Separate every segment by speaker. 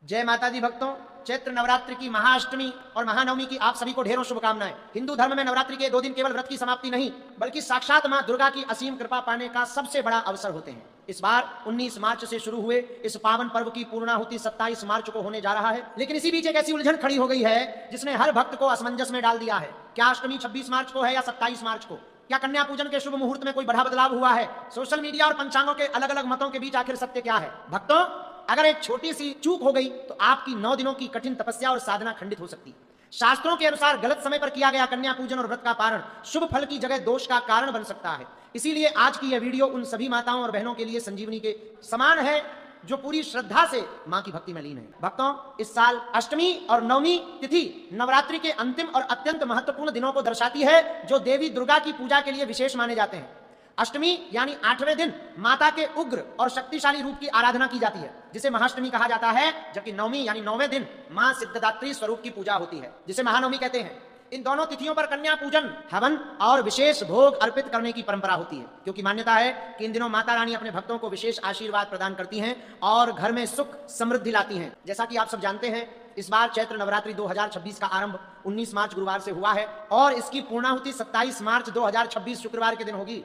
Speaker 1: जय माता दी भक्तों, चैत्र नवरात्रि की महाअष्टमी और महानवमी की आप सभी को ढेरों शुभकामनाएं। हिंदू धर्म में नवरात्रि के 2 दिन केवल व्रत की समाप्ति नहीं बल्कि साक्षात मां दुर्गा की असीम कृपा पाने का सबसे बड़ा अवसर होते हैं। इस बार 19 मार्च से शुरू हुए इस पावन पर्व की पूर्णाहुति 27 मार्च को होने जा रहा है। लेकिन इसी बीच एक ऐसी उलझन खड़ी हो गई है जिसने हर भक्त को असमंजस में डाल दिया है। क्या अष्टमी 26 मार्च को है या 27 मार्च को? क्या कन्या पूजन के शुभ मुहूर्त में कोई बड़ा बदलाव हुआ है? सोशल मीडिया और पंचांगों के अलग अलग मतों के बीच आखिर सत्य क्या है? भक्तों, अगर एक छोटी सी चूक हो गई तो आपकी 9 दिनों की कठिन तपस्या और साधना खंडित हो सकती है। शास्त्रों के अनुसार गलत समय पर किया गया कन्या पूजन और व्रत का पारण शुभ फल की जगह दोष का कारण बन सकता है। इसीलिए आज की यह वीडियो उन सभी माताओं और बहनों के लिए संजीवनी के समान है जो पूरी श्रद्धा से मां की भक्ति में लीन है। भक्तों, इस साल अष्टमी और नवमी तिथि नवरात्रि के अंतिम और अत्यंत महत्वपूर्ण दिनों को दर्शाती है जो देवी दुर्गा की पूजा के लिए विशेष माने जाते हैं। अष्टमी यानी 8वें दिन माता के उग्र और शक्तिशाली रूप की आराधना की जाती है जिसे महाअष्टमी कहा जाता है, जबकि नवमी यानी 9वें दिन मां सिद्धदात्री स्वरूप की पूजा होती है जिसे महानवमी कहते हैं। इन दोनों तिथियों पर कन्या पूजन, हवन और विशेष भोग अर्पित करने की परंपरा होती है क्योंकि मान्यता है कि इन दिनों माता रानी अपने भक्तों को विशेष आशीर्वाद प्रदान करती हैं और घर में सुख समृद्धि लाती हैं। जैसा कि आप सब जानते हैं, इस बार चैत्र नवरात्रि 2026 का आरंभ 19 मार्च गुरुवार से हुआ है और इसकी पूर्णाहुति 27 मार्च 2026 शुक्रवार के दिन होगी।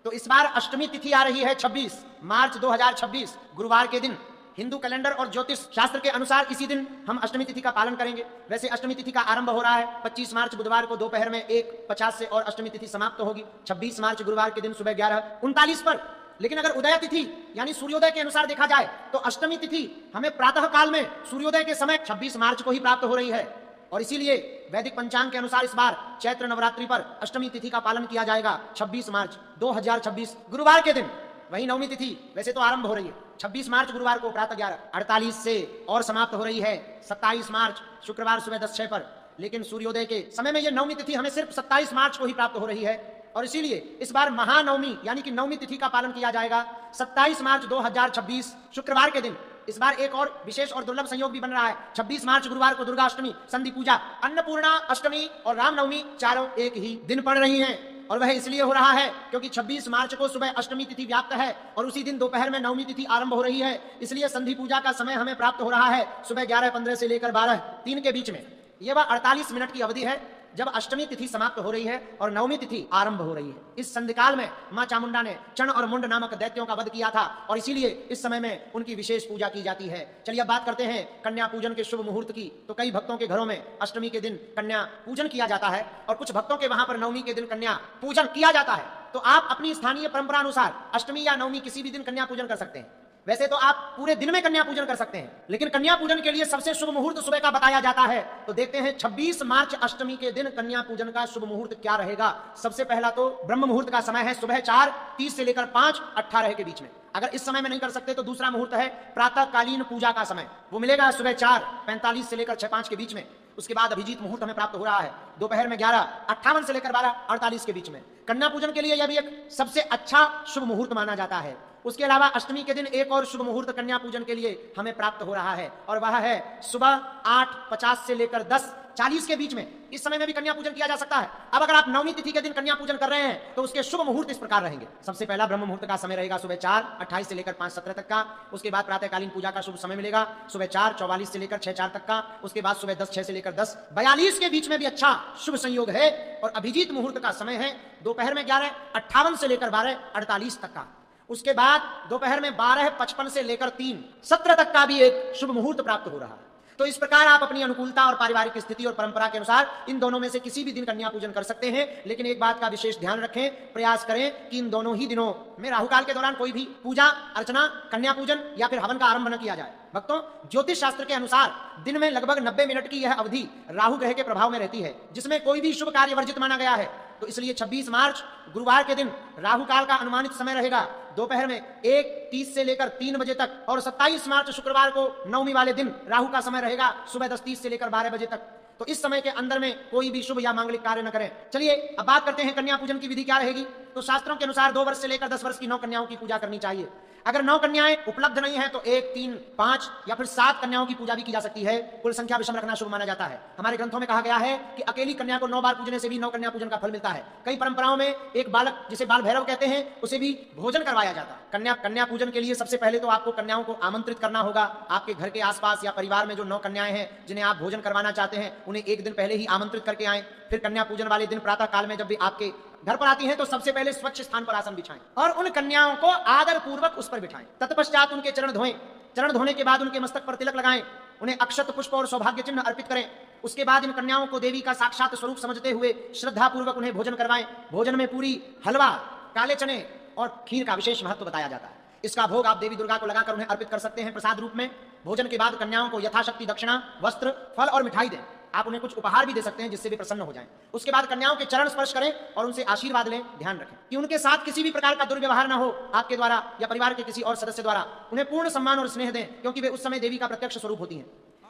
Speaker 1: तो इस बार अष्टमी तिथि आ रही है 26 मार्च 2026 गुरुवार के दिन। हिंदू कैलेंडर और ज्योतिष शास्त्र के अनुसार इसी दिन हम अष्टमी तिथि का पालन करेंगे। वैसे अष्टमी तिथि का आरंभ हो रहा है 25 मार्च बुधवार को दोपहर में 1:50 से और अष्टमी तिथि समाप्त होगी 26 मार्च गुरुवार के दिन सुबह 11:39 पर। लेकिन अगर उदय तिथि यानी सूर्योदय के अनुसार देखा जाए तो अष्टमी तिथि हमें प्रातः काल में सूर्योदय के समय 26 मार्च को ही प्राप्त हो रही है और इसीलिए वैदिक पंचांग के अनुसार इस बार चैत्र नवरात्रि पर अष्टमी तिथि का पालन किया जाएगा 26 मार्च 2026 गुरुवार के दिन। वही नवमी तिथि वैसे तो आरंभ हो रही है 26 मार्च गुरुवार को प्रातः 11:48 से और समाप्त हो रही है 27 मार्च शुक्रवार सुबह 10:06 पर। लेकिन सूर्योदय के समय में यह नवमी तिथि हमें सिर्फ 27 मार्च को ही प्राप्त हो रही है और इसीलिए इस बार महानवमी यानी कि नवमी तिथि का पालन किया जाएगा 27 मार्च 2026 शुक्रवार के दिन। इस बार एक और विशेष और दुर्लभ संयोग भी बन रहा है। 26 मार्च गुरुवार को दुर्गा अष्टमी, संधि पूजा, अन्नपूर्णा अष्टमी और रामनवमी चारों एक ही दिन पड़ रही हैं और वह इसलिए हो रहा है क्योंकि 26 मार्च को सुबह अष्टमी तिथि व्याप्त है और उसी दिन दोपहर में नवमी तिथि आरंभ हो रही है। इसलिए संधि पूजा का समय हमें प्राप्त हो रहा है सुबह 11:15 से लेकर 12:03 के बीच में। यह वह 48 मिनट की अवधि है जब अष्टमी तिथि समाप्त हो रही है और नवमी तिथि आरंभ हो रही है। इस संधिकाल में मां चामुंडा ने चण और मुंड नामक दैत्यों का वध किया था और इसीलिए इस समय में उनकी विशेष पूजा की जाती है। चलिए अब बात करते हैं कन्या पूजन के शुभ मुहूर्त की। तो कई भक्तों के घरों में अष्टमी के दिन कन्या पूजन किया जाता है और कुछ भक्तों के वहां पर नवमी के दिन कन्या पूजन किया जाता है। तो आप अपनी स्थानीय परंपरा अनुसार अष्टमी या नवमी किसी भी दिन कन्या पूजन कर सकते हैं। वैसे तो आप पूरे दिन में कन्या पूजन कर सकते हैं, लेकिन कन्या पूजन के लिए सबसे शुभ मुहूर्त सुबह का बताया जाता है। तो देखते हैं 26 मार्च अष्टमी के दिन कन्या पूजन का शुभ मुहूर्त क्या रहेगा। सबसे पहला तो ब्रह्म मुहूर्त का समय है सुबह 4:30 से लेकर 5:18 के बीच में। अगर इस समय में नहीं कर सकते तो दूसरा मुहूर्त है प्रातःकालीन पूजा का समय, वो मिलेगा सुबह 4:45 से लेकर 6:05 के बीच में। उसके बाद अभिजीत मुहूर्त हमें प्राप्त हो रहा है दोपहर में 11:58 से लेकर 12:48 के बीच में। कन्या पूजन के लिए यह भी एक सबसे अच्छा शुभ मुहूर्त माना जाता है। उसके अलावा अष्टमी के दिन एक और शुभ मुहूर्त कन्या पूजन के लिए हमें प्राप्त हो रहा है और वह है सुबह 8:50 से लेकर 10:40 के बीच में। इस समय में भी कन्या पूजन किया जा सकता है। अब अगर आप नवमी तिथि के दिन कन्या पूजन कर रहे हैं तो उसके शुभ मुहूर्त इस प्रकार रहेंगे। सबसे पहला ब्रह्म मुहूर्त का समय रहेगा सुबह 4:28 से लेकर 5:17 तक का। उसके बाद प्रातःकालीन पूजा का शुभ समय मिलेगा सुबह 4:44 से लेकर 6:04 तक का। उसके बाद सुबह 10:06 से लेकर 10:42 के बीच में भी अच्छा शुभ संयोग है और अभिजीत मुहूर्त का समय है दोपहर में 11:58 से लेकर 12:48 तक का। उसके बाद दोपहर में 12:55 से लेकर 3:17 तक का भी एक शुभ मुहूर्त प्राप्त हो रहा है। तो इस प्रकार आप अपनी अनुकूलता और पारिवारिक स्थिति और परंपरा के अनुसार इन दोनों में से किसी भी दिन कन्या पूजन कर सकते हैं। लेकिन एक बात का विशेष ध्यान रखें, प्रयास करें कि इन दोनों ही दिनों में राहुकाल के दौरान कोई भी पूजा अर्चना, कन्या पूजन या फिर हवन का आरंभ न किया जाए। भक्तों, ज्योतिष शास्त्र के अनुसार दिन में लगभग 90 मिनट की यह अवधि राहु ग्रह के प्रभाव में रहती है जिसमें कोई भी शुभ कार्य वर्जित माना गया है। तो इसलिए 26 मार्च गुरुवार के दिन राहु काल का अनुमानित समय रहेगा दोपहर में 1:30 से लेकर 3 बजे तक और 27 मार्च शुक्रवार को नवमी वाले दिन राहु का समय रहेगा सुबह 10:30 से लेकर 12 बजे तक। तो इस समय के अंदर में कोई भी शुभ या मांगलिक कार्य न करें। चलिए अब बात करते हैं कन्या पूजन की विधि क्या रहेगी। तो शास्त्रों के अनुसार 2 वर्ष से लेकर 10 वर्ष की 9 कन्याओं की पूजा करनी चाहिए। अगर 9 कन्याएं उपलब्ध नहीं है तो 1, 3, 5 या फिर 7 कन्याओं की पूजा भी की जा सकती है। कुल संख्या विषम रखना शुभ माना जाता है। हमारे ग्रंथों में कहा गया है कि अकेली कन्या को 9 बार पूजने से भी 9 कन्या पूजन का फल मिलता है। कई परंपराओं में एक बालक जिसे बाल भैरव कहते हैं उसे भी भोजन करवाया जाता है। कन्या पूजन के लिए सबसे पहले तो आपको कन्याओं को आमंत्रित करना होगा। आपके घर के आसपास या परिवार में जो 9 कन्याएं हैं जिन्हें आप भोजन करवाना चाहते हैं उन्हें एक दिन पहले ही आमंत्रित करके आए। फिर कन्या पूजन वाले दिन प्रातः काल में जब भी आपके घर पर आती हैं तो सबसे पहले स्वच्छ स्थान पर आसन बिछाएं और उन कन्याओं को आदर पूर्वक उस पर बिठाएं। तत्पश्चात उनके चरण धोएं। चरण धोने के बाद उनके मस्तक पर तिलक लगाएं, उन्हें अक्षत, पुष्प और सौभाग्य चिन्ह अर्पित करें। उसके बाद इन कन्याओं को देवी का साक्षात स्वरूप समझते हुए श्रद्धा पूर्वक उन्हें भोजन करवाएं। भोजन में पूरी, हलवा, काले चने और खीर का विशेष महत्व बताया जाता है। इसका भोग आप देवी दुर्गा को लगाकर उन्हें अर्पित कर सकते हैं प्रसाद रूप में। भोजन के बाद कन्याओं को यथाशक्ति दक्षिणा, वस्त्र, फल और मिठाई दें। आप उन्हें कुछ उपहार भी दे सकते हैं जिससे भी प्रसन्न हो जाएं। उसके बाद कन्याओं के चरण स्पर्श करें और उनसे आशीर्वाद लें। ध्यान रखें कि उनके साथ किसी भी प्रकार का दुर्व्यवहार न हो आपके द्वारा या परिवार के किसी और सदस्य द्वारा। उन्हें पूर्ण सम्मान और स्नेह दें क्योंकि वे उस समय देवी का प्रत्यक्ष स्वरूप होती हैं।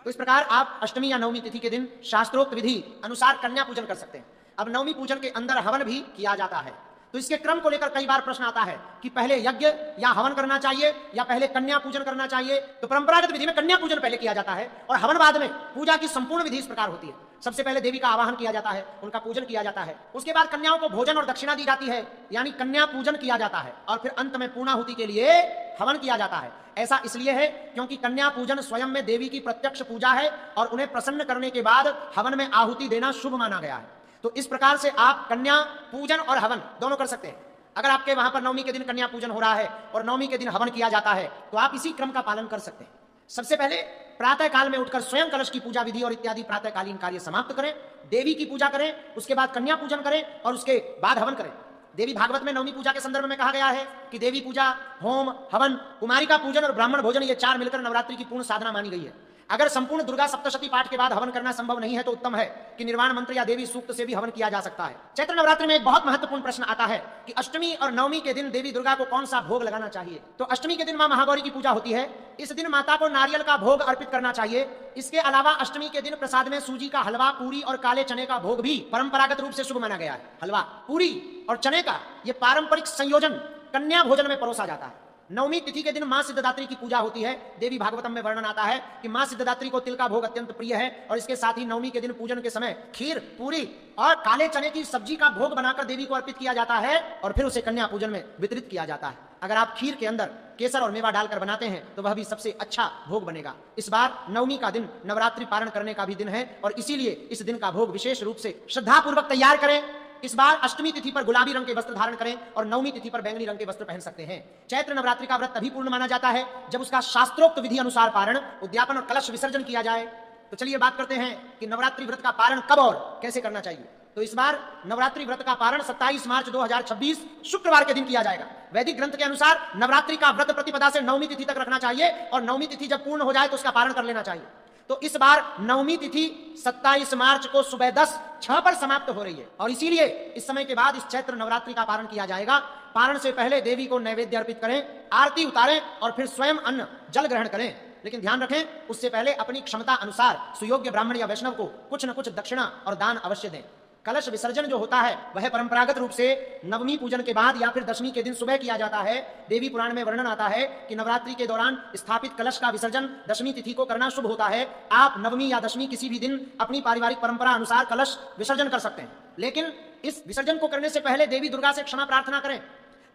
Speaker 1: तो इस प्रकार आप अष्टमी या नवमी तिथि के दिन शास्त्रोक्त विधि अनुसार कन्या पूजन कर सकते हैं। अब नवमी पूजन के अंदर हवन भी किया जाता है, तो इसके क्रम को लेकर कई बार प्रश्न आता है कि पहले यज्ञ या हवन करना चाहिए या पहले कन्या पूजन करना चाहिए। तो परंपरागत विधि में कन्या पूजन पहले किया जाता है और हवन बाद में। पूजा की संपूर्ण विधि इस प्रकार होती है। सबसे पहले देवी का आवाहन किया जाता है, उनका पूजन किया जाता है। उसके बाद कन्याओं को भोजन और दक्षिणा दी जाती है, यानी कन्या पूजन किया जाता है। और फिर अंत में पूर्णाहुति के लिए हवन किया जाता है। ऐसा इसलिए है क्योंकि कन्या पूजन स्वयं में देवी की प्रत्यक्ष पूजा है और उन्हें प्रसन्न करने के बाद हवन में आहुति देना शुभ माना गया है। तो इस प्रकार से आप कन्या पूजन और हवन दोनों कर सकते हैं। अगर आपके वहां पर नवमी के दिन कन्या पूजन हो रहा है और नवमी के दिन हवन किया जाता है तो आप इसी क्रम का पालन कर सकते हैं। सबसे पहले प्रातः काल में उठकर स्वयं कलश की पूजा विधि और इत्यादि प्रातःकालीन कार्य समाप्त करें, देवी की पूजा करें, उसके बाद कन्या पूजन करें और उसके बाद हवन करें। देवी भागवत में नवमी पूजा के संदर्भ में कहा गया है कि देवी पूजा, होम, हवन, कुमारिका पूजन और ब्राह्मण भोजन ये 4 मिलकर नवरात्रि की पूर्ण साधना मानी गई है। अगर संपूर्ण दुर्गा सप्तशती पाठ के बाद हवन करना संभव नहीं है तो उत्तम है कि निर्वाण मंत्र या देवी सूक्त से भी हवन किया जा सकता है। चैत्र नवरात्रि में एक बहुत महत्वपूर्ण प्रश्न आता है कि अष्टमी और नवमी के दिन देवी दुर्गा को कौन सा भोग लगाना चाहिए। तो अष्टमी के दिन मां महागौरी की पूजा होती है। इस दिन माता को नारियल का भोग अर्पित करना चाहिए। इसके अलावा अष्टमी के दिन प्रसाद में सूजी का हलवा, पूरी और काले चने का भोग भी परंपरागत रूप से शुभ माना गया है। हलवा, पूरी और चने का ये पारंपरिक संयोजन कन्या भोजन में परोसा जाता है। नवमी तिथि के दिन मां सिद्धदात्री की पूजा होती है। देवी भागवतम में वर्णन आता है कि मां सिद्धदात्री को तिल का भोग अत्यंत प्रिय है और इसके साथ ही नवमी के दिन पूजन के समय खीर, पूरी और काले चने की सब्जी का भोग बनाकर देवी को अर्पित किया जाता है और फिर उसे कन्या पूजन में वितरित किया जाता है। अगर आप खीर के अंदर केसर और मेवा डालकर बनाते हैं तो वह भी सबसे अच्छा भोग बनेगा। इस बार नवमी का दिन नवरात्रि पारण करने का भी दिन है और इसीलिए इस दिन का भोग विशेष रूप से श्रद्धापूर्वक तैयार करें। इस बार अष्टमी तिथि पर गुलाबी रंग के वस्त्र धारण करें और नवमी तिथि पर बैंगनी रंग के वस्त्र पहन सकते हैं। चैत्र नवरात्रि का व्रत तभी पूर्ण माना जाता है जब उसका शास्त्रोक्त विधि अनुसार पारण, उद्यापन और कलश विसर्जन किया जाए। तो चलिए बात करते हैं कि नवरात्रि व्रत का पारण कब और कैसे करना चाहिए। तो इस बार नवरात्रि व्रत का पारण 27 मार्च 2026 शुक्रवार के दिन किया जाएगा। वैदिक ग्रंथ के अनुसार नवरात्रि का व्रत प्रतिपदा से नवमी तिथि तक रखना चाहिए और नवमी तिथि जब पूर्ण हो जाए तो उसका पारण कर लेना चाहिए। तो इस बार नवमी तिथि 27 मार्च को सुबह 10:06 पर समाप्त हो रही है और इसीलिए इस समय के बाद इस चैत्र नवरात्रि का पारण किया जाएगा। पारण से पहले देवी को नैवेद्य अर्पित करें, आरती उतारें और फिर स्वयं अन्न जल ग्रहण करें। लेकिन ध्यान रखें उससे पहले अपनी क्षमता अनुसार सुयोग्य ब्राह्मण या वैष्णव को कुछ न कुछ दक्षिणा और दान अवश्य दें। कलश विसर्जन जो होता है वह परंपरागत रूप से नवमी पूजन के बाद या फिर दशमी के दिन सुबह किया जाता है। देवी पुराण में वर्णन आता है कि नवरात्रि के दौरान स्थापित कलश का विसर्जन दशमी तिथि को करना शुभ होता है। आप नवमी या दशमी किसी भी दिन अपनी पारिवारिक परंपरा अनुसार कलश विसर्जन कर सकते हैं, लेकिन इस विसर्जन को करने से पहले देवी दुर्गा से क्षमा प्रार्थना करें।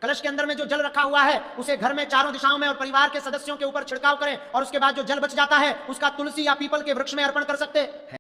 Speaker 1: कलश के अंदर में जो जल रखा हुआ है उसे घर में चारों दिशाओं में और परिवार के सदस्यों के ऊपर छिड़काव करें और उसके बाद जो जल बच जाता है उसका तुलसी या पीपल के वृक्ष में अर्पण कर सकते हैं।